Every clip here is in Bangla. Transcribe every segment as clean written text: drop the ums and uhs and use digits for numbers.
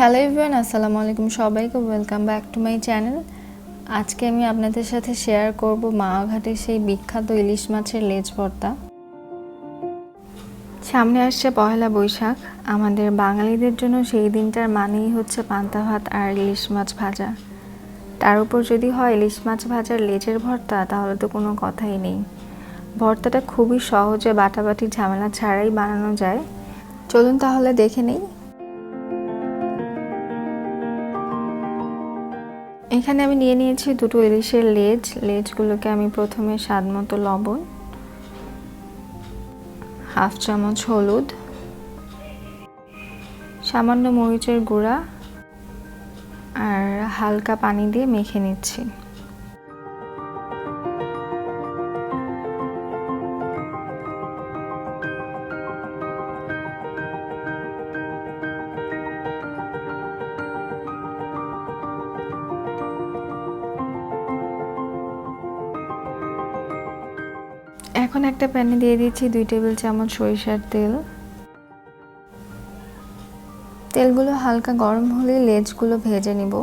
হ্যালো এভরিওয়ান, আসসালামু আলাইকুম। সবাইকে welcome back to my channel. আজকে আমি আপনাদের সাথে শেয়ার করব মাওয়া সেই বিখ্যাত ইলিশ মাছের লেজ ভর্তা। সামনে আসছে পহেলা বৈশাখ। আমাদের বাঙালিদের জন্য সেই দিনটার মানেই হচ্ছে পান্তা ভাত আর ইলিশ মাছ ভাজা। তার উপর যদি হয় ইলিশ মাছ ভাজার লেজের ভর্তা, তাহলে তো কোনো কথাই নেই। ভর্তাটা খুবই সহজে বাটাবাটি ঝামেলা ছাড়াই বানানো যায়। চলুন তাহলে দেখে নেই। এখানে আমি নিয়ে নিয়েছি দুটো ইলিশের লেজগুলোকে আমি প্রথমে স্বাদমতো লবণ, হাফ চামচ হলুদ, সামান্য মরিচের গুঁড়া আর হালকা পানি দিয়ে মেখে নিচ্ছি। এখন একটা প্যানে দিয়ে দিচ্ছি 2 টেবিল চামচ সরিষার তেল। তেলগুলো হালকা গরম হলে লেজগুলো ভেজে নিব।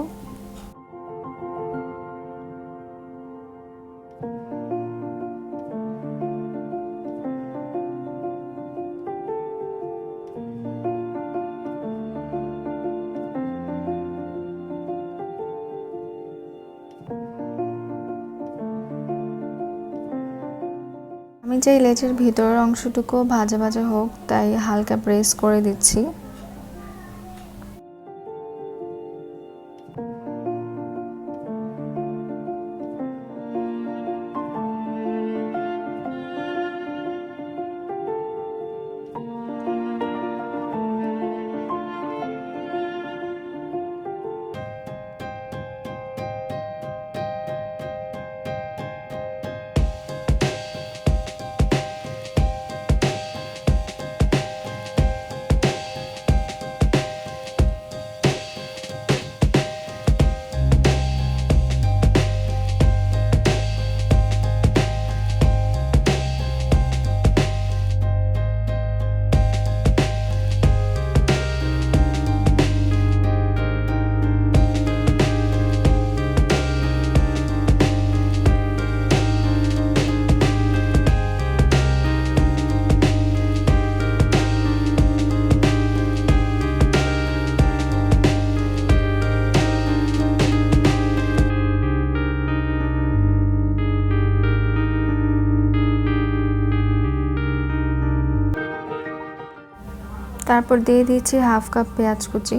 আমি চাই লেজের ভিতরের অংশটুকু ভাজা ভাজা হোক, তাই হালকা প্রেস করে দিচ্ছি। তারপর দিয়ে দিচ্ছি হাফ কাপ পেঁয়াজ কুচি।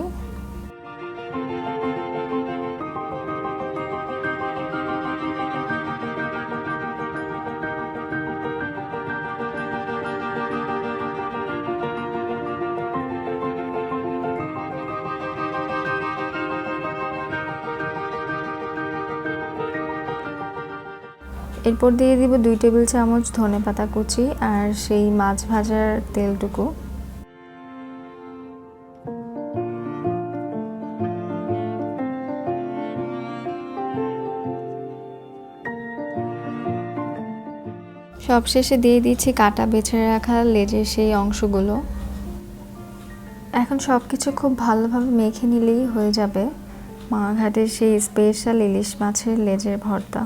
এরপর দিয়ে দিব 2 টেবিল চামচ ধনেপাতা কুচি আর সেই মাছ ভাজার তেলটুকু। সবশেষে দিয়ে দিচ্ছি কাটা বেছে রাখা লেজের সেই অংশগুলো। এখন সবকিছু খুব ভালোভাবে মেখে নিলেই হয়ে যাবে মাওয়া ঘাটের সেই স্পেশাল ইলিশ মাছের লেজের ভর্তা।